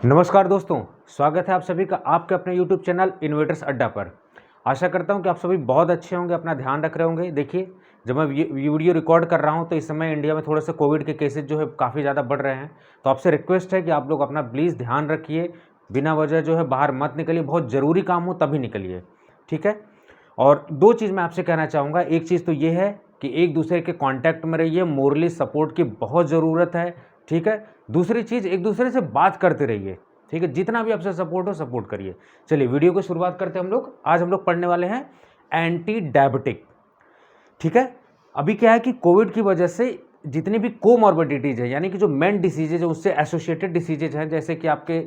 नमस्कार दोस्तों, स्वागत है आप सभी का आपके अपने YouTube चैनल इनोवेटर्स अड्डा पर। आशा करता हूं कि आप सभी बहुत अच्छे होंगे, अपना ध्यान रख रहे होंगे। देखिए, जब मैं वीडियो रिकॉर्ड कर रहा हूं तो इस समय इंडिया में थोड़े से कोविड के केसेस जो है काफ़ी ज़्यादा बढ़ रहे हैं। तो आपसे रिक्वेस्ट है कि आप लोग अपना प्लीज़ ध्यान रखिए, बिना वजह जो है बाहर मत निकलिए, बहुत ज़रूरी काम हो तभी निकलिए, ठीक है। और दो चीज़ मैं आपसे कहना चाहूँगा। एक चीज़ तो ये है कि एक दूसरे के कॉन्टैक्ट में रहिए, मोरली सपोर्ट की बहुत ज़रूरत है, ठीक है। दूसरी चीज़, एक दूसरे से बात करते रहिए, ठीक है। जितना भी आपसे सपोर्ट हो सपोर्ट करिए। चलिए वीडियो को शुरुआत करते हैं हम लोग। आज हम लोग पढ़ने वाले हैं एंटी डायबिटिक, ठीक है। अभी क्या है कि कोविड की वजह से जितनी भी कोमॉर्बिडिटीज़ है, यानी कि जो मेन डिसीजेज है उससे एसोसिएटेड डिसीजेज हैं, जैसे कि आपके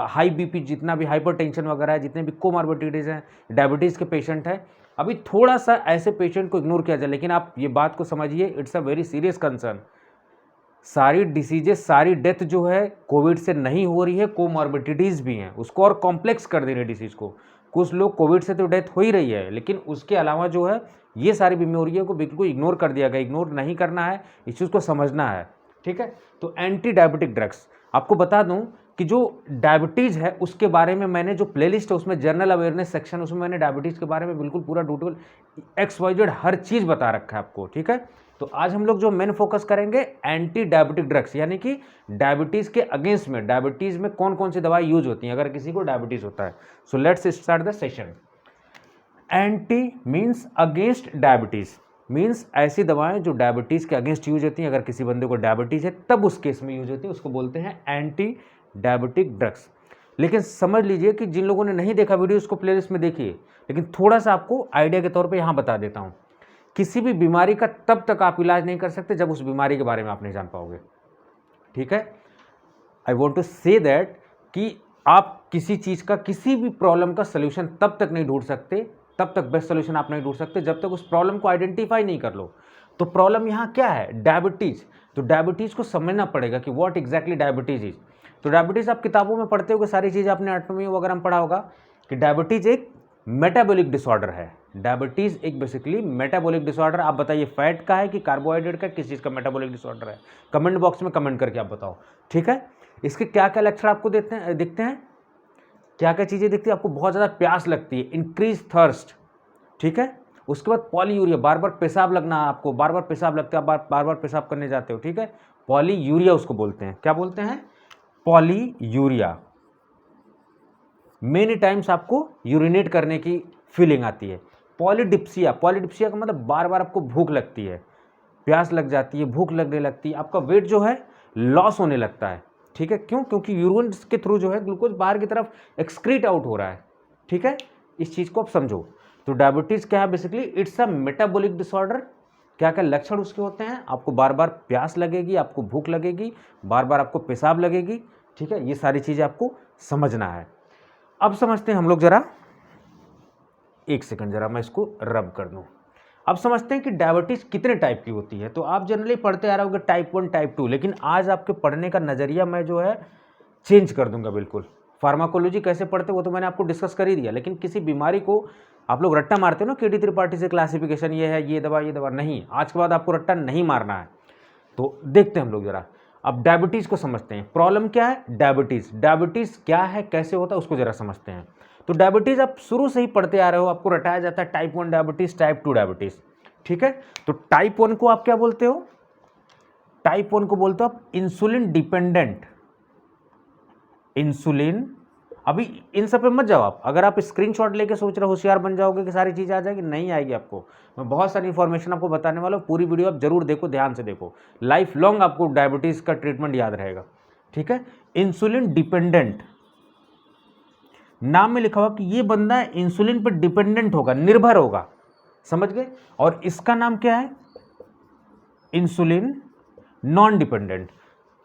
हाई बीपी, जितना भी हाइपरटेंशन वगैरह है, जितने भी कोमॉर्बिडिटीज़ हैं, डायबिटीज़ के पेशेंट हैं, अभी थोड़ा सा ऐसे पेशेंट को इग्नोर किया जाए। लेकिन आप ये बात को समझिए, it's a very serious concern. सारी डिसीजेस, सारी डेथ जो है कोविड से नहीं हो रही है, कोमॉर्बिडिटीज़ भी हैं, उसको और कॉम्प्लेक्स कर दे रही है डिसीज़ को। कुछ लोग कोविड से तो डेथ हो ही रही है, लेकिन उसके अलावा जो है ये सारी बीमारियों को बिल्कुल इग्नोर कर दिया गया। इग्नोर नहीं करना है, इस चीज़ को समझना है, ठीक है। तो एंटी डायबिटिक ड्रग्स, आपको बता दूं कि जो डायबिटीज़ है उसके बारे में मैंने जो प्लेलिस्ट है उसमें जनरल अवेयरनेस सेक्शन, उसमें मैंने डायबिटीज़ के बारे में बिल्कुल पूरा डिटेल XYZ हर चीज़ बता रखा है आपको, ठीक है। तो आज हम लोग जो मेन फोकस करेंगे एंटी डायबिटिक ड्रग्स, यानी कि डायबिटीज़ के अगेंस्ट में, डायबिटीज़ में कौन कौन सी दवाई यूज होती हैं अगर किसी को डायबिटीज़ होता है। So let's start the session. Anti means against diabetes, means ऐसी दवाएं जो डायबिटीज़ के अगेंस्ट यूज होती हैं। अगर किसी बंदे को डायबिटीज़ है तब उस केस में यूज होती है, उसको बोलते हैं एंटी डायबिटिक ड्रग्स। लेकिन समझ लीजिए कि जिन लोगों ने नहीं देखा वीडियो उसको प्लेलिस्ट में देखिए, लेकिन थोड़ा सा आपको आइडिया के तौर पे यहाँ बता देता हूँ। किसी भी बीमारी का तब तक आप इलाज नहीं कर सकते जब उस बीमारी के बारे में आप नहीं जान पाओगे, ठीक है। I want to say that कि आप किसी चीज़ का, किसी भी प्रॉब्लम का सोल्यूशन तब तक नहीं ढूंढ सकते, तब तक बेस्ट सोल्यूशन आप नहीं ढूंढ सकते जब तक उस प्रॉब्लम को आइडेंटिफाई नहीं कर लो। तो प्रॉब्लम यहाँ क्या है? डायबिटीज़। तो डायबिटीज़ को समझना पड़ेगा कि व्हाट एग्जैक्टली डायबिटीज़ इज। तो डायबिटीज़ आप किताबों में पढ़ते होगे, सारी चीज़ें आपने एनाटॉमी वगैरह में पढ़ा होगा कि डायबिटीज़ एक मेटाबॉलिक डिसऑर्डर है। डायबिटीज़ एक बेसिकली मेटाबॉलिक डिसऑर्डर। आप बताइए फैट का है कि कार्बोहाइड्रेट का, किस चीज़ का मेटाबॉलिक डिसऑर्डर है? कमेंट बॉक्स में कमेंट करके आप बताओ, ठीक है। इसके क्या क्या लक्षण आपको दिखते हैं? क्या क्या चीज़ें दिखती है आपको? बहुत ज़्यादा प्यास लगती है, इंक्रीज थर्स्ट, ठीक है। उसके बाद पॉलीयूरिया, बार बार पेशाब लगना, आपको बार बार पेशाब लगता है, बार बार पेशाब करने जाते हो, ठीक है। पॉलीयूरिया उसको बोलते हैं। क्या बोलते हैं? पॉलीयूरिया। मेनी टाइम्स आपको यूरिनेट करने की फीलिंग आती है। पॉलीडिप्सिया, पॉलीडिप्सिया का मतलब बार बार आपको भूख लगती है, प्यास लग जाती है, भूख लगने लगती है, आपका वेट जो है लॉस होने लगता है, ठीक है। क्यों? क्योंकि यूरिन के थ्रू जो है ग्लूकोज बाहर की तरफ एक्सक्रीट आउट हो रहा है, ठीक है। इस चीज़ को आप समझो। तो डायबिटीज़ क्या है? Basically it's a metabolic disorder. क्या क्या लक्षण उसके होते हैं? आपको बार बार प्यास लगेगी, आपको भूख लगेगी, बार बार आपको पेशाब लगेगी, ठीक है। ये सारी चीज़ें आपको समझना है। अब समझते हैं हम लोग जरा, एक सेकंड जरा मैं इसको रब कर दूं। अब समझते हैं कि डायबिटीज कितने टाइप की होती है। तो आप जनरली पढ़ते आ रहे होंगे टाइप 1 टाइप 2, लेकिन आज आपके पढ़ने का नज़रिया मैं जो है चेंज कर दूंगा बिल्कुल। फार्माकोलॉजी कैसे पढ़ते वो तो मैंने आपको डिस्कस कर ही दिया, लेकिन किसी बीमारी को आप लोग रट्टा मारते हो ना, केडी त्रिपाठी से क्लासिफिकेशन ये है, ये दवा नहीं, आज के बाद आपको रट्टा नहीं मारना है। तो देखते हैं हम लोग जरा। अब डायबिटीज़ को समझते हैं। प्रॉब्लम क्या है? डायबिटीज़। डायबिटीज़ क्या है, कैसे होता है, उसको जरा समझते हैं। तो डायबिटीज़ आप शुरू से ही पढ़ते आ रहे हो, आपको रटाया जाता है टाइप 1 डायबिटीज़, टाइप 2 डायबिटीज़, ठीक है। तो टाइप 1 को आप क्या बोलते हो? टाइप 1 को बोलते हो आप इंसुलिन डिपेंडेंट। इंसुलिन, अभी इन सब पे मत जाओ आप। अगर आप स्क्रीनशॉट लेके सोच रहे हो होशियार बन जाओगे कि सारी चीज़ आ जाएगी, नहीं आएगी आपको। मैं बहुत सारी इंफॉर्मेशन आपको बताने वाला हूँ, पूरी वीडियो आप जरूर देखो, ध्यान से देखो। लाइफ लॉन्ग आपको डायबिटीज़ का ट्रीटमेंट याद रहेगा, ठीक है। इंसुलिन डिपेंडेंट, नाम में लिखा हुआ कि ये बंदा इंसुलिन पर डिपेंडेंट होगा, निर्भर होगा, समझ गए। और इसका नाम क्या है? Insulin non dependent.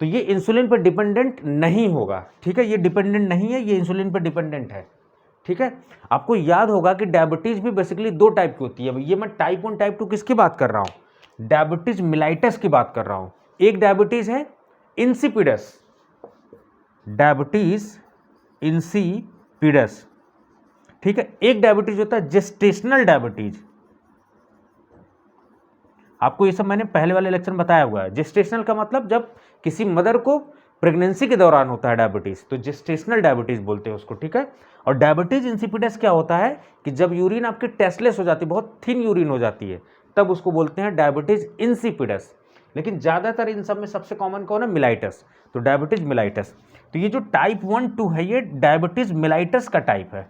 तो ये इंसुलिन पर डिपेंडेंट नहीं होगा, ठीक है। ये डिपेंडेंट नहीं है, ये इंसुलिन पर डिपेंडेंट है, ठीक है। आपको याद होगा कि डायबिटीज भी बेसिकली दो टाइप की होती है। ये मैं टाइप 1 टाइप 2 किसकी बात कर रहा हूं? डायबिटीज मिलाइटस की बात कर रहा हूं। एक डायबिटीज है इंसिपिडस, डायबिटीज इंसिपिडस, ठीक है। एक डायबिटीज होता है जेस्टेशनल डायबिटीज। आपको ये सब मैंने पहले वाले लेक्चर में बताया हुआ है। जेस्टेशनल का मतलब जब किसी मदर को प्रेगनेंसी के दौरान होता है डायबिटीज़, तो जेस्टेशनल डायबिटीज़ बोलते हैं उसको, ठीक है। और डायबिटीज़ इंसिपिडस क्या होता है कि जब यूरिन आपकी टेस्टलेस हो जाती है, बहुत थिन यूरिन हो जाती है, तब उसको बोलते हैं डायबिटीज़ इंसिपिडस। लेकिन ज़्यादातर इन सब में सबसे कॉमन कौन है? मिलाइटस। तो डायबिटीज़ मिलाइटस। तो ये जो टाइप 1-2 है ये डायबिटीज़ मिलाइटस का टाइप है,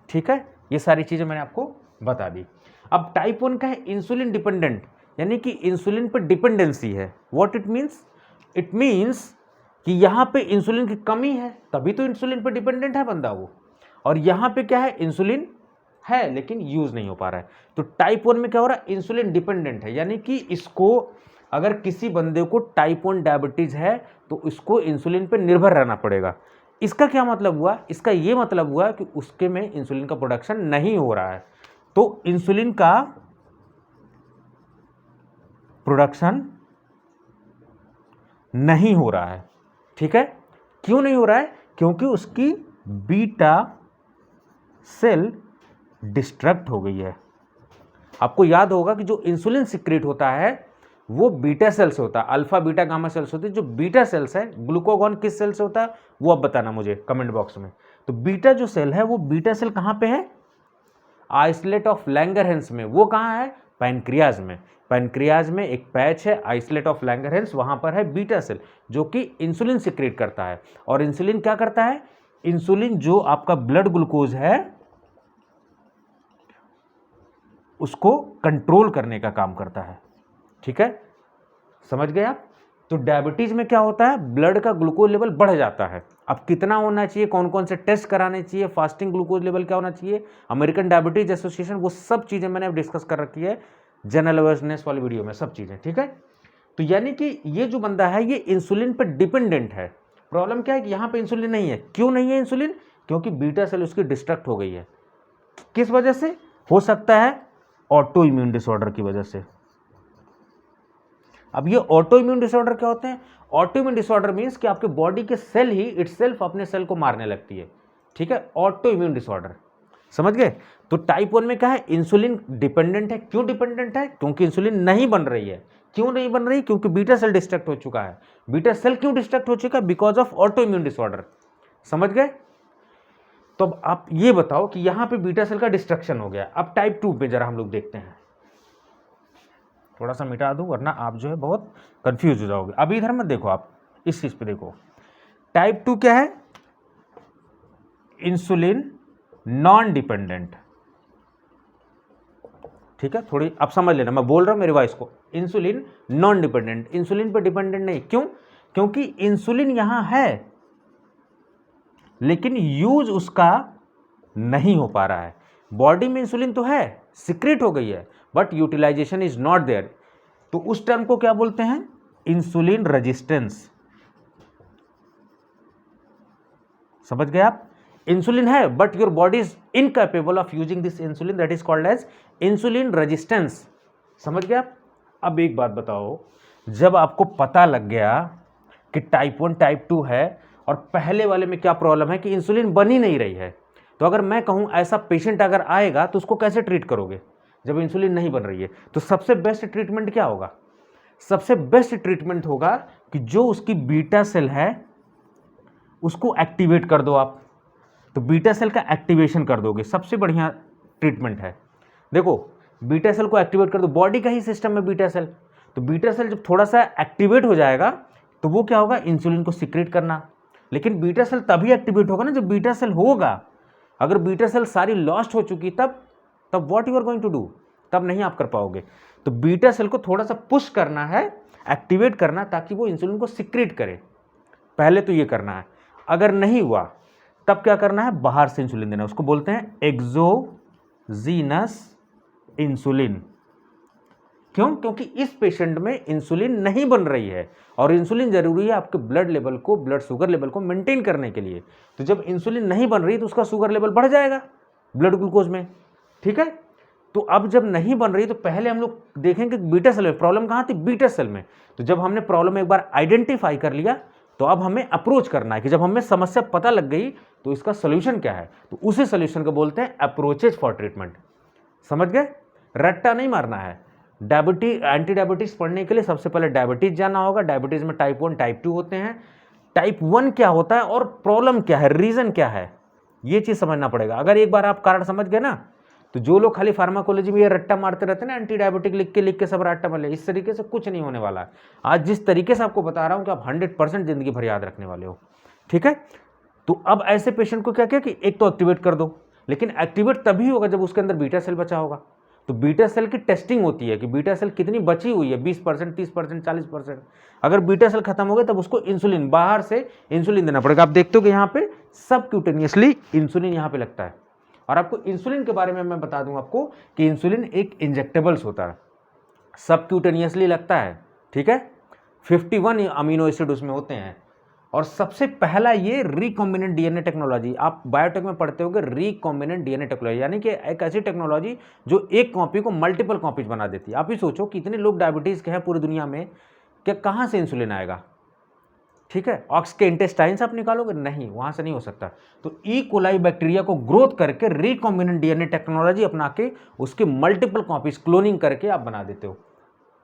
ठीक है। ये सारी चीज़ें मैंने आपको बता दी। अब टाइप 1 का है इंसुलिन डिपेंडेंट, यानी कि इंसुलिन पर डिपेंडेंसी है। What it means? It means कि यहाँ पे इंसुलिन की कमी है, तभी तो इंसुलिन पर डिपेंडेंट है बंदा वो। और यहाँ पे क्या है? इंसुलिन है लेकिन यूज़ नहीं हो पा रहा है। तो टाइप 1 में क्या हो रहा है? इंसुलिन डिपेंडेंट है, यानी कि इसको अगर किसी बंदे को टाइप 1 डायबिटीज़ है तो इसको इंसुलिन पे निर्भर रहना पड़ेगा। इसका क्या मतलब हुआ? इसका ये मतलब हुआ कि उसके में इंसुलिन का प्रोडक्शन नहीं हो रहा है। तो इंसुलिन का प्रोडक्शन नहीं हो रहा है, ठीक है। क्यों नहीं हो रहा है? क्योंकि उसकी बीटा सेल डिस्ट्रक्ट हो गई है। आपको याद होगा कि जो इंसुलिन सिक्रेट होता है वो बीटा सेल से होता है, अल्फा बीटा गामा सेल्स होती है। जो बीटा सेल्स है, ग्लूकागॉन किस सेल से होता है वो अब बताना मुझे कमेंट बॉक्स में। तो बीटा जो सेल है वो बीटा सेल कहाँ पे है? आइसोलेट ऑफ लैंगरहैंस में। वो कहाँ है? पैनक्रियाज में। पैनक्रियाज में एक पैच है आइसोलेट ऑफ लैंगरहैंस, वहाँ पर है बीटा सेल जो कि इंसुलिन सिक्रेट करता है। और इंसुलिन क्या करता है? इंसुलिन जो आपका ब्लड ग्लूकोज है उसको कंट्रोल करने का काम करता है, ठीक है। समझ गए आप? तो डायबिटीज में क्या होता है? ब्लड का ग्लूकोज लेवल बढ़ जाता है। अब कितना होना चाहिए, कौन कौन से टेस्ट कराने चाहिए, फास्टिंग ग्लूकोज लेवल क्या होना चाहिए, अमेरिकन डायबिटीज एसोसिएशन, वो सब चीजें मैंने अब डिस्कस कर रखी है जनरल अवेयरनेस वाली वीडियो में, सब चीजें, ठीक है। तो यानी कि ये जो बंदा है ये इंसुलिन पर डिपेंडेंट है। प्रॉब्लम क्या है कि यहाँ पे इंसुलिन नहीं है। क्यों नहीं है इंसुलिन? क्योंकि बीटा सेल उसकी डिस्ट्रक्ट हो गई है। किस वजह से? हो सकता है ऑटो इम्यून डिसऑर्डर की वजह से। अब ये ऑटो इम्यून डिसऑर्डर क्या होते हैं? ऑटो इम्यून डिसऑर्डर मींस कि आपके बॉडी के सेल ही इटसेल्फ अपने सेल को मारने लगती है, ठीक है। ऑटो इम्यून डिसऑर्डर, समझ गए? तो टाइप 1 में क्या है? इंसुलिन डिपेंडेंट है। क्यों डिपेंडेंट है? क्योंकि इंसुलिन नहीं बन रही है। क्यों नहीं बन रही? क्योंकि बीटा सेल डिस्ट्रक्ट हो चुका है। बीटा सेल क्यों डिस्ट्रक्ट हो चुका है? Because of auto immune disorder. समझ गए? तो अब आप ये बताओ कि यहां पे बीटा सेल का डिस्ट्रक्शन हो गया। अब टाइप 2 पे जरा हम लोग देखते हैं। थोड़ा सा मिटा दूं वरना आप जो है बहुत कंफ्यूज हो जाओगे। अभी इधर मत देखो, आप इस चीज पे देखो। टाइप 2 क्या है? इंसुलिन नॉन डिपेंडेंट, ठीक है। थोड़ी आप समझ लेना, मैं बोल रहा हूं मेरी वॉइस को। इंसुलिन नॉन डिपेंडेंट, इंसुलिन पे डिपेंडेंट नहीं। क्यों? क्योंकि इंसुलिन यहां है लेकिन यूज उसका नहीं हो पा रहा है। बॉडी में इंसुलिन तो है, सिक्रेट हो गई है, but utilization is not there. तो उस टर्म को क्या बोलते हैं? Insulin resistance. समझ गए आप? इंसुलिन है but your body is incapable of using this insulin, that is called as insulin resistance. समझ गए आप? अब एक बात बताओ, जब आपको पता लग गया कि टाइप 1 टाइप 2 है और पहले वाले में क्या प्रॉब्लम है कि इंसुलिन बन ही नहीं रही है, तो अगर मैं कहूं ऐसा पेशेंट अगर आएगा तो उसको कैसे ट्रीट करोगे जब इंसुलिन नहीं बन रही है? तो सबसे बेस्ट ट्रीटमेंट क्या होगा? सबसे बेस्ट ट्रीटमेंट होगा कि जो उसकी बीटा सेल है उसको एक्टिवेट कर दो आप। तो बीटा सेल का एक्टिवेशन कर दोगे, सबसे बढ़िया ट्रीटमेंट है। देखो, बीटा सेल को एक्टिवेट कर दो, बॉडी का ही सिस्टम है बीटा सेल। तो बीटा सेल जब थोड़ा सा एक्टिवेट हो जाएगा तो वो क्या होगा? इंसुलिन को सिक्रेट करना। लेकिन बीटा सेल तभी एक्टिवेट होगा ना जब बीटा सेल होगा। अगर बीटा सेल सारी लॉस्ट हो चुकी तब what you are going to do? तब नहीं आप कर पाओगे। तो बीटा सेल को थोड़ा सा पुश करना है, एक्टिवेट करना, ताकि वो इंसुलिन को सिक्रेट करे। पहले तो ये करना है। अगर नहीं हुआ तब क्या करना है? बाहर से इंसुलिन देना। उसको बोलते हैं एक्सोजीनस इंसुलिन। क्यों? क्योंकि इस पेशेंट में इंसुलिन नहीं बन रही है और इंसुलिन जरूरी है आपके ब्लड लेवल को, ब्लड शुगर लेवल को मेंटेन करने के लिए। तो जब इंसुलिन नहीं बन रही तो उसका शुगर लेवल बढ़ जाएगा ब्लड ग्लूकोज में, ठीक है। तो अब जब नहीं बन रही तो पहले हम लोग देखेंगे बीटा सेल में प्रॉब्लम कहाँ थी? बीटा सेल में। तो जब हमने प्रॉब्लम एक बार आइडेंटिफाई कर लिया तो अब हमें अप्रोच करना है कि जब हमें समस्या पता लग गई तो इसका सोल्यूशन क्या है। तो उसी सोल्यूशन को बोलते हैं अप्रोचेज फॉर ट्रीटमेंट। समझ गए? रट्टा नहीं मारना है। डायबिटीज, एंटी डायबिटीज पढ़ने के लिए सबसे पहले डायबिटीज जाना होगा। डायबिटीज में टाइप 1 टाइप 2 होते हैं। टाइप 1 क्या होता है और प्रॉब्लम क्या है, रीजन क्या है, ये चीज समझना पड़ेगा। अगर एक बार आप कारण समझ गए ना, तो जो लोग खाली फार्माकोलॉजी में ये रट्टा मारते रहते हैं ना, एंटी डायबिटिक लिख के सब रट्टा मार ले, इस तरीके से कुछ नहीं होने वाला है। आज जिस तरीके से आपको बता रहा हूं कि आप 100% जिंदगी भर याद रखने वाले हो, ठीक है। तो अब ऐसे पेशेंट को क्या किया कि एक तो एक्टिवेट कर दो, लेकिन एक्टिवेट तभी होगा जब उसके अंदर बीटा सेल बचा होगा। तो बीटा सेल की टेस्टिंग होती है कि बीटा सेल कितनी बची हुई है, 20%, 30%, 40%। अगर बीटा सेल खत्म हो गए तब उसको इंसुलिन, बाहर से इंसुलिन देना पड़ेगा। आप देखते हो कि यहाँ पे सबक्यूटेनियसली इंसुलिन यहाँ पे लगता है। और आपको इंसुलिन के बारे में मैं बता दूं आपको कि इंसुलिन एक इंजेक्टेबल्स होता है, सबक्यूटेनियसली लगता है, ठीक है। 51 अमीनो एसिड उसमें होते हैं। और सबसे पहला ये रिकॉम्बिनेंट डीएनए टेक्नोलॉजी, आप बायोटेक में पढ़ते होगे रिकॉम्बिनेंट डीएनए टेक्नोलॉजी, यानी कि एक ऐसी टेक्नोलॉजी जो एक कॉपी को मल्टीपल कॉपीज बना देती है। आप ही सोचो कितने लोग डायबिटीज के हैं पूरी दुनिया में, क्या कहाँ से इंसुलिन आएगा, ठीक है। ऑक्स के इंटेस्टाइन से आप निकालोगे, नहीं, वहां से नहीं हो सकता। तो ई कोलाई बैक्टीरिया को ग्रोथ करके रिकॉम्बिनेंट डीएनए टेक्नोलॉजी अपना के उसके मल्टीपल कॉपीज क्लोनिंग करके आप बना देते हो,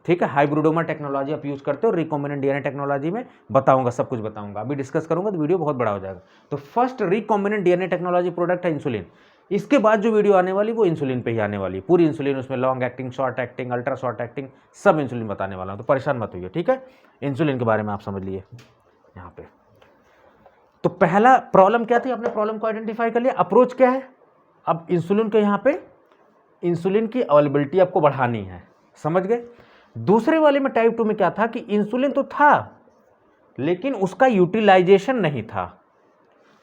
ठीक है। हाइब्रिडोमा टेक्नोलॉजी आप यूज करते हो, रिकॉम्बिनेंट डीएनए टेक्नोलॉजी में बताऊंगा, सब कुछ बताऊंगा, अभी डिस्कस करूंगा तो वीडियो बहुत बड़ा हो जाएगा। तो first recombinant DNA technology product है इंसुलिन। इसके बाद जो वीडियो आने वाली वो इंसुलिन पे ही आने वाली, पूरी इंसुलिन, उसमें long acting, short acting, ultra short acting, सब इंसुलिन बताने वाला हूं, तो परेशान मत होइए, ठीक है। इंसुलिन के बारे में आप समझ लिए यहाँ पे। तो पहला प्रॉब्लम क्या थी, आपने प्रॉब्लम को आइडेंटिफाई कर लिया, अप्रोच क्या है। अब इंसुलिन के यहाँ पे इंसुलिन की अवेलेबिलिटी आपको बढ़ानी है, समझ गए। दूसरे वाले में टाइप 2 में क्या था कि इंसुलिन तो था लेकिन उसका यूटिलाइजेशन नहीं था।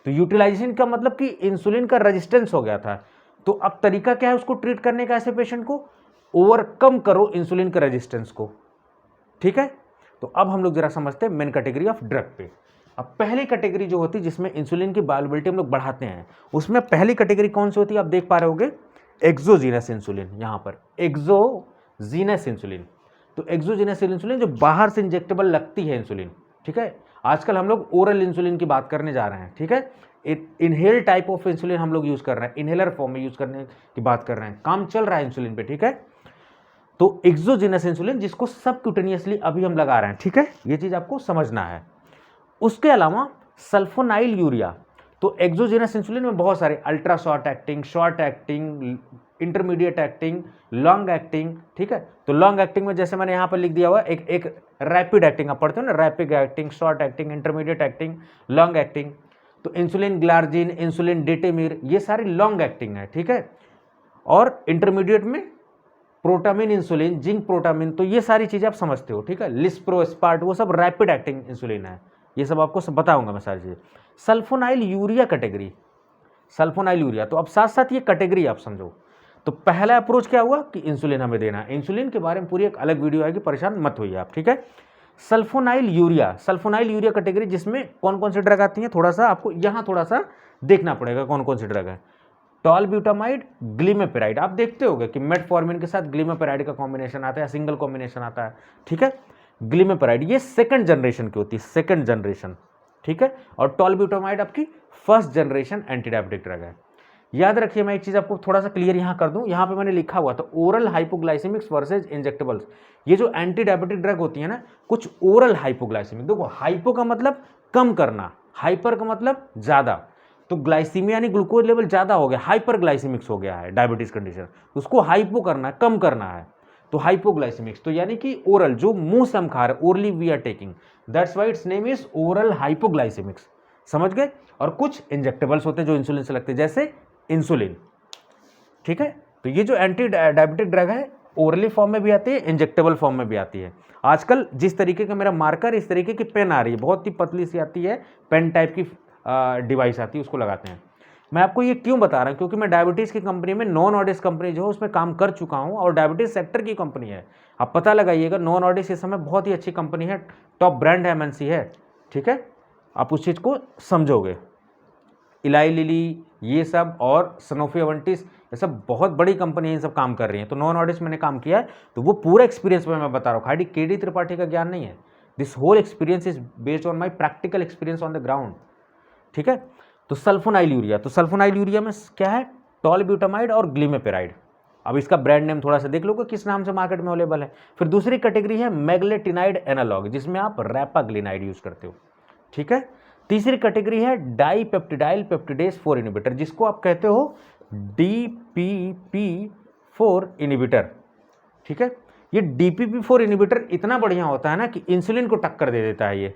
तो यूटिलाइजेशन का मतलब कि इंसुलिन का रेजिस्टेंस हो गया था। तो अब तरीका क्या है उसको ट्रीट करने का, ऐसे पेशेंट को ओवरकम करो इंसुलिन के रेजिस्टेंस को, ठीक है। तो अब हम लोग जरा समझते हैं मेन कैटेगरी ऑफ ड्रग पे। अब पहली कैटेगरी जो होती है जिसमें इंसुलिन की बायोअवेलेबिलिटी हम लोग बढ़ाते हैं, उसमें पहली कैटेगरी कौन सी होती है, आप देख पा रहे होगे, एक्सोजीनस इंसुलिन। यहां पर एक्सोजीनस इंसुलिन, तो एक्सोजीनस इंसुलिन जो बाहर से इंजेक्टेबल लगती है इंसुलिन, ठीक है। आजकल हम लोग ओरल इंसुलिन की बात करने जा रहे हैं, ठीक है। इनहेल टाइप ऑफ इंसुलिन हम लोग यूज कर रहे हैं, इनहेलर फॉर्म में यूज करने की बात कर रहे हैं, काम चल रहा है इंसुलिन पे, ठीक है। तो एक्सोजीनस इंसुलिन जिसको सबक्यूटेनियसली अभी हम लगा रहे हैं, ठीक है, ये चीज आपको समझना है। उसके अलावा सल्फोनाइल यूरिया, तो एक्सोजीनस इंसुलिन में बहुत सारे ultra short acting, short acting, intermediate acting, long acting, ठीक है। तो लॉन्ग एक्टिंग में जैसे मैंने यहाँ पर लिख दिया हुआ एक रैपिड एक्टिंग, आप पढ़ते हो ना, rapid acting, short acting, intermediate acting, long acting. तो इंसुलिन ग्लार्जिन, इंसुलिन डेटेमिर, ये सारी लॉन्ग एक्टिंग है, ठीक है। और इंटरमीडिएट में प्रोटामिन इंसुलिन, जिंक प्रोटामिन, तो ये सारी चीजें आप समझते हो, ठीक है। लिस्प्रो, स्पार्ट, वो सब रैपिड एक्टिंग इंसुलिन है, ये सब आपको सब बताऊंगा मैं सारी चीजें। Sulfonyl urea category, sulfonyl urea, तो अब साथ साथ ये कैटेगरी आप समझो। तो पहला अप्रोच क्या हुआ कि इंसुलिन हमें देना है, इंसुलिन के बारे में पूरी एक अलग वीडियो आएगी, परेशान मत होइए आप, ठीक है। Sulfonyl urea, sulfonyl urea category जिसमें कौन कौन सी ड्रग आती है, थोड़ा सा आपको यहाँ थोड़ा सा देखना पड़ेगा कौन कौन सी ड्रग है। टॉलब्यूटामाइड, ग्लिमेपेराइड, आप देखते होगे कि मेटफॉर्मिन के साथ ग्लिमेपेराइड का कॉम्बिनेशन आता है, सिंगल कॉम्बिनेशन आता है, ठीक है। ग्लिमेपेराइड ये सेकंड जनरेशन की होती है, सेकंड जनरेशन, ठीक है। और टॉलब्यूटामाइड आपकी first generation anti diabetic drug है। याद रखिए, मैं एक चीज आपको थोड़ा सा क्लियर यहां कर दूं, यहां पे मैंने लिखा हुआ था ओरल हाइपोग्लाइसेमिक्स वर्सेज इंजेक्टेबल्स। ये जो एंटी डायबिटिक ड्रग होती है ना, कुछ ओरल हाइपोग्लाइसेमिक, देखो हाइपो का मतलब कम करना, हाइपर का मतलब ज्यादा, तो ग्लाइसीमिया यानी ग्लूकोज लेवल ज्यादा हो गया, हाइपर ग्लाइसेमिक्स हो गया है डायबिटीज कंडीशन, उसको हाइपो करना है, कम करना है, तो हाइपोग्लाइसेमिक्स, तो यानी कि ओरल जो मुंह से हम खा रहे, orally we are taking, that's why its name is oral hypoglycemics, समझ गए। और कुछ इंजेक्टेबल्स होते हैं जो इंसुलिन से लगते हैं, जैसे इंसुलिन, ठीक है। तो ये जो एंटी डायबिटिक ड्रग है ओरली फॉर्म में भी आती है, इंजेक्टेबल फॉर्म में भी आती है। आजकल जिस तरीके का मेरा मार्कर, इस तरीके की पेन आ रही है, बहुत ही पतली सी आती है, पेन टाइप की डिवाइस आती है, उसको लगाते हैं। मैं आपको ये क्यों बता रहा हूँ, क्योंकि मैं डायबिटीज की कंपनी में, नॉन ऑडिस कंपनी जो है उसमें काम कर चुका हूँ, और डायबिटीज सेक्टर की कंपनी है। आप पता लगाइएगा, नॉन ऑडिस इस समय बहुत ही अच्छी कंपनी है, टॉप ब्रांड है, MNC है, ठीक है। आप उस चीज़ को समझोगे। इलाई लिली, ये सब, और सनोफी अवेंटिस, ये सब बहुत बड़ी कंपनी है, इन सब काम कर रही हैं। तो नॉन ऑडिस मैंने काम किया है, तो वो पूरा एक्सपीरियंस में मैं बता रहा हूँ, खाली KD त्रिपाठी का ज्ञान नहीं है। This whole experience is based on my practical experience on the ground, ठीक है। तो सल्फोनाइल यूरिया, तो सल्फोनाइल यूरिया में क्या है, टॉलब्यूटामाइड और ग्लिमेपेराइड। अब इसका ब्रांड नेम थोड़ा सा देख लो किस नाम से मार्केट में अवेलेबल है। फिर दूसरी कैटेगरी है मैग्लेटिनाइड एनालॉग, जिसमें आप रैपाग्लिनाइड यूज करते हो, ठीक है। तीसरी कैटेगरी है डाईपेप्टिडाइल पेप्टिडेज 4 इनहिबिटर, जिसको आप कहते हो DPP4 इनहिबिटर। ठीक है, ये DPP4 इनहिबिटर इतना बढ़िया होता है ना कि इंसुलिन को टक्कर दे देता है, ये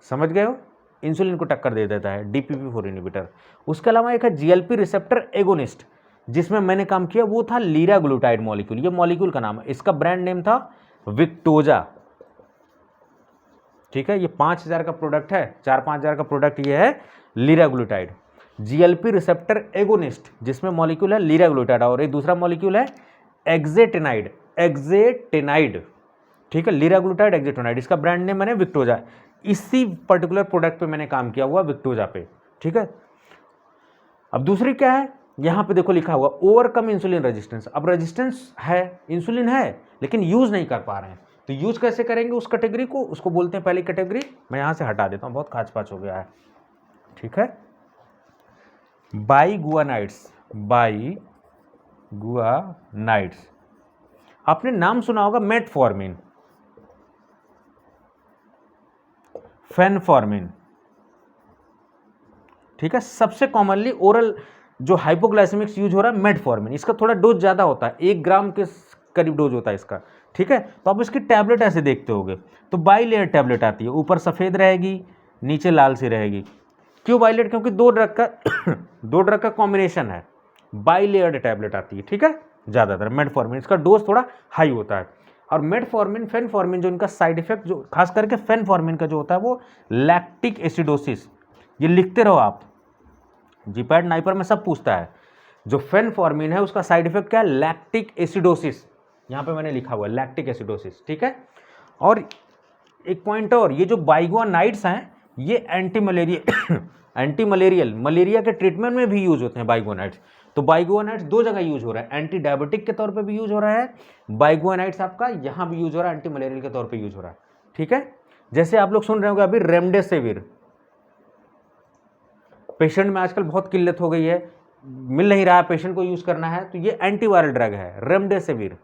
समझ गए हो, इंसुलिन को टक्कर दे देता है DPP4 इनहिबिटर। उसके अलावा एक है GLP रिसेप्टर एगोनिस्ट, जिसमें मैंने काम किया, वो था लीराग्लूटाइड मॉलिक्यूल। ये मॉलिक्यूल का नाम है, इसका ब्रांड नेम था विक्टोजा। ठीक है, ये 5,000 का प्रोडक्ट है, 4-5,000 का प्रोडक्ट ये है लीराग्लूटाइड। GLP रिसेप्टर एगोनिस्ट, जिसमें मॉलिक्यूल है लीराग्लूटाइड, और एक दूसरा मॉलिक्यूल है एक्जेटेनाइड, ठीक है, लीराग्लूटाइड एक्जेटेनाइड, इसका ब्रांड नेम मैंने विक्टोजा। इसी पर्टिकुलर प्रोडक्ट पे मैंने काम किया हुआ, विक्टोजा पे। ठीक है, अब दूसरी क्या है, यहां पे देखो लिखा हुआ ओवरकम इंसुलिन रेजिस्टेंस। अब रेजिस्टेंस है, इंसुलिन है, लेकिन यूज नहीं कर पा रहे हैं, तो यूज कैसे करेंगे उस कैटेगरी को, उसको बोलते हैं पहली कैटेगरी। मैं यहां से हटा देता हूं, बहुत खाच पाच हो गया है। ठीक है, बाईगुआनाइड्स, आपने नाम सुना होगा मेटफॉर्मिन, फेनफॉर्मिन। ठीक है, सबसे कॉमनली ओरल जो हाइपोग्लाइसेमिक्स यूज हो रहा है मेटफॉर्मिन, इसका थोड़ा डोज ज़्यादा होता है, 1 ग्राम के करीब डोज होता है इसका। ठीक है, तो आप इसकी टैबलेट ऐसे देखते होगे, तो बाई लेयर टैबलेट आती है, ऊपर सफ़ेद रहेगी, नीचे लाल सी रहेगी। क्यों बाई लेयर, क्योंकि दो ड्रग का कॉम्बिनेशन है, बाई लेयर्ड टैबलेट आती है। ठीक है, ज़्यादातर मेटफॉर्मिन, इसका डोज थोड़ा हाई होता है। और मेटफॉर्मिन, फेनफॉर्मिन, जो इनका साइड इफेक्ट, जो खास करके फेनफॉर्मिन का जो होता है वो लैक्टिक एसिडोसिस। ये लिखते रहो आप, जीपैड नाइपर में सब पूछता है। जो फेनफॉर्मिन है उसका साइड इफेक्ट क्या है, लैक्टिक एसिडोसिस, यहाँ पे मैंने लिखा हुआ है लैक्टिक एसिडोसिस। ठीक है, और एक पॉइंट और, ये जो बाइगुआनाइड्स हैं ये एंटी मलेरियल, मलेरिया के ट्रीटमेंट में भी यूज होते हैं बाइगुआनाइड्स। तो बाइगुआनाइड्स 2 जगह यूज हो रहा है, एंटी डायबिटिक के तौर पे भी यूज हो रहा है, बाइगुआनाइड्स आपका यहाँ भी यूज हो रहा है, एंटी मलेरियल के तौर पे यूज हो रहा है। ठीक है, जैसे आप लोग सुन रहे होंगे अभी रेमडेसिविर, पेशेंट में आजकल बहुत किल्लत हो गई है, मिल नहीं रहा है, पेशेंट को यूज करना है, तो ये एंटीवायरल ड्रग है रेमडेसिविर।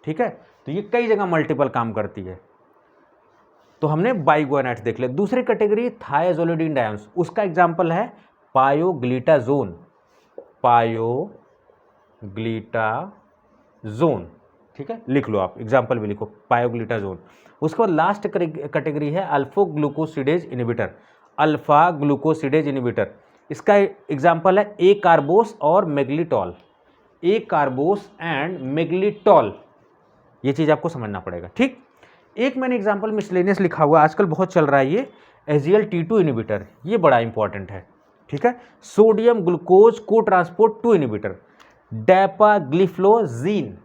ठीक है, तो ये कई जगह मल्टीपल काम करती है। तो हमने बाइगुआनाइड्स देख लिया। दूसरी कैटेगरी थायाजोलिडीन डायोन्स, उसका एग्जांपल है पायोग्लिटाजोन, पायोग्लिटाजोन। ठीक है, लिख लो आप, एग्जांपल भी लिखो पायोग्लिटाजोन। उसके बाद लास्ट कैटेगरी है alpha glucosidase inhibitor, alpha glucosidase inhibitor. इसका एग्जांपल है ए कार्बोस और मेग्लिटॉल, ए कार्बोस एंड मेग्लिटॉल, ये चीज आपको समझना पड़ेगा। ठीक, एक मैंने एग्जांपल मिसलेनियस लिखा हुआ, आजकल बहुत चल रहा है ये SGLT2 इनहिबिटर, ये बड़ा इंपॉर्टेंट है। ठीक है, सोडियम ग्लूकोज को ट्रांसपोर्ट 2 इनहिबिटर, डैपाग्लिफ्लोजीन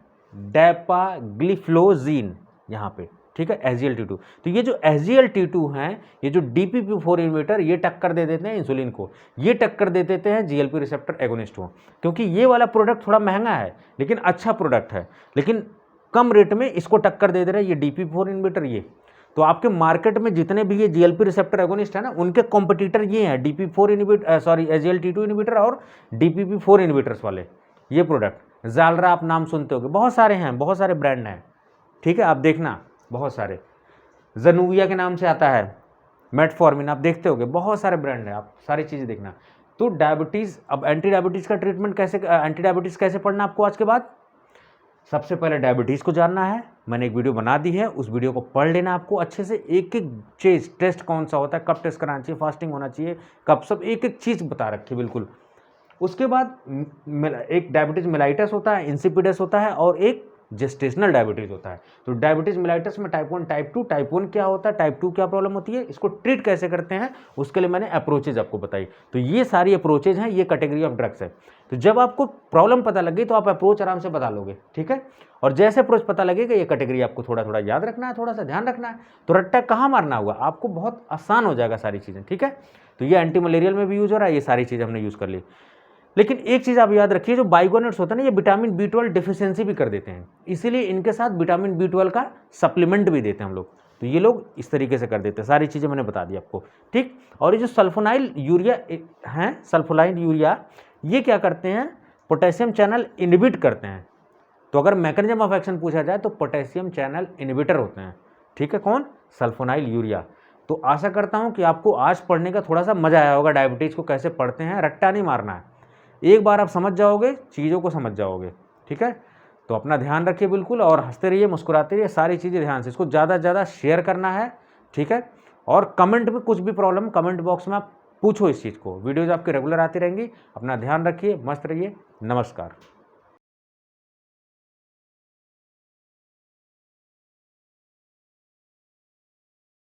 यहाँ पे। ठीक है, SGLT2। तो ये जो SGLT2 हैं, ये जो DPP4 इनहिबिटर, ये टक्कर दे देते हैं इंसुलिन को, ये टक्कर दे देते हैं GLP रिसेप्टर एगोनिस्ट को। क्योंकि ये वाला प्रोडक्ट थोड़ा महंगा है लेकिन अच्छा प्रोडक्ट है, लेकिन कम रेट में इसको टक्कर दे दे रहा है ये DPP4 इनहिबिटर। ये तो आपके मार्केट में जितने भी ये GLP रिसेप्टर एगोनिस्ट है ना, उनके कॉम्पिटिटर ये हैं, DPP4 इनहिबिटर, SGLT2 इनहिबिटर और DPP4 इनहिबिटर्स वाले ये प्रोडक्ट। ज़ालरा आप नाम सुनते होंगे, बहुत सारे हैं, बहुत सारे ब्रांड हैं। ठीक है, आप देखना, बहुत सारे, जनुविया के नाम से आता है, मेटफॉर्मिन, आप देखते होंगे, बहुत सारे ब्रांड हैं, आप सारी चीज़ें देखना। तो डायबिटीज़, अब एंटी डायबिटीज़ का ट्रीटमेंट कैसे, एंटी डायबिटीज़ कैसे पढ़ना आपको आज के बाद, सबसे पहले डायबिटीज़ को जानना है, मैंने एक वीडियो बना दी है, उस वीडियो को पढ़ लेना आपको अच्छे से, एक एक चीज़, टेस्ट कौन सा होता है, कब टेस्ट कराना चाहिए, फास्टिंग होना चाहिए कब, सब एक एक चीज़ बता रखी है बिल्कुल। उसके बाद एक डायबिटीज़ मेलाइटस होता है, इंसिपिडस होता है, और एक जेस्टेशनल डायबिटीज़ होता है। तो डायबिटीज़ मेलाइटस में टाइप 1 टाइप 2, टाइप 1 क्या होता है, टाइप 2 क्या प्रॉब्लम होती है, इसको ट्रीट कैसे करते हैं, उसके लिए मैंने अप्रोचेज आपको बताई। तो ये सारी अप्रोचेज हैं, ये कैटेगरी ऑफ ड्रग्स है। तो जब आपको प्रॉब्लम पता लगी तो आप अप्रोच आराम से बता लोगे। ठीक है, और जैसे अप्रोच पता लगेगा, ये कैटेगरी आपको थोड़ा थोड़ा याद रखना है, थोड़ा सा ध्यान रखना है, तो रट्टा कहाँ मारना हुआ, आपको बहुत आसान हो जाएगा सारी चीज़ें। ठीक है, तो ये एंटी मलेरियल में भी यूज हो रहा है, ये सारी चीज़ हमने यूज़ कर ली। लेकिन एक चीज़ आप याद रखिए, जो बाइगोनेट्स होते हैं ना, ये विटामिन B12 डिफिशियंसी भी कर देते हैं, इसीलिए इनके साथ विटामिन B12 का सप्लीमेंट भी देते हैं हम लोग। तो ये लोग इस तरीके से कर देते हैं, सारी चीज़ें मैंने बता दी आपको। ठीक, और ये जो सल्फोनाइल यूरिया हैं, सल्फोनाइल यूरिया, ये क्या करते हैं, पोटेशियम चैनल इनहिबिट करते हैं। तो अगर मैकेनिज्म ऑफ एक्शन पूछा जाए तो पोटेशियम चैनल इनहिबिटर होते हैं। ठीक है, कौन, सल्फोनाइल यूरिया। तो आशा करता हूँ कि आपको आज पढ़ने का थोड़ा सा मज़ा आया होगा, डायबिटीज़ को कैसे पढ़ते हैं, रट्टा नहीं मारना है। एक बार आप समझ जाओगे, चीज़ों को समझ जाओगे, ठीक है। तो अपना ध्यान रखिए बिल्कुल, और हंसते रहिए, मुस्कुराते रहिए, सारी चीज़ें ध्यान से। इसको ज़्यादा से ज़्यादा शेयर करना है, ठीक है। और कमेंट में कुछ भी प्रॉब्लम कमेंट बॉक्स में आप पूछो इस चीज़ को। वीडियोज़ आपकी रेगुलर आती रहेंगी। अपना ध्यान रखिए, मस्त रहिए, नमस्कार।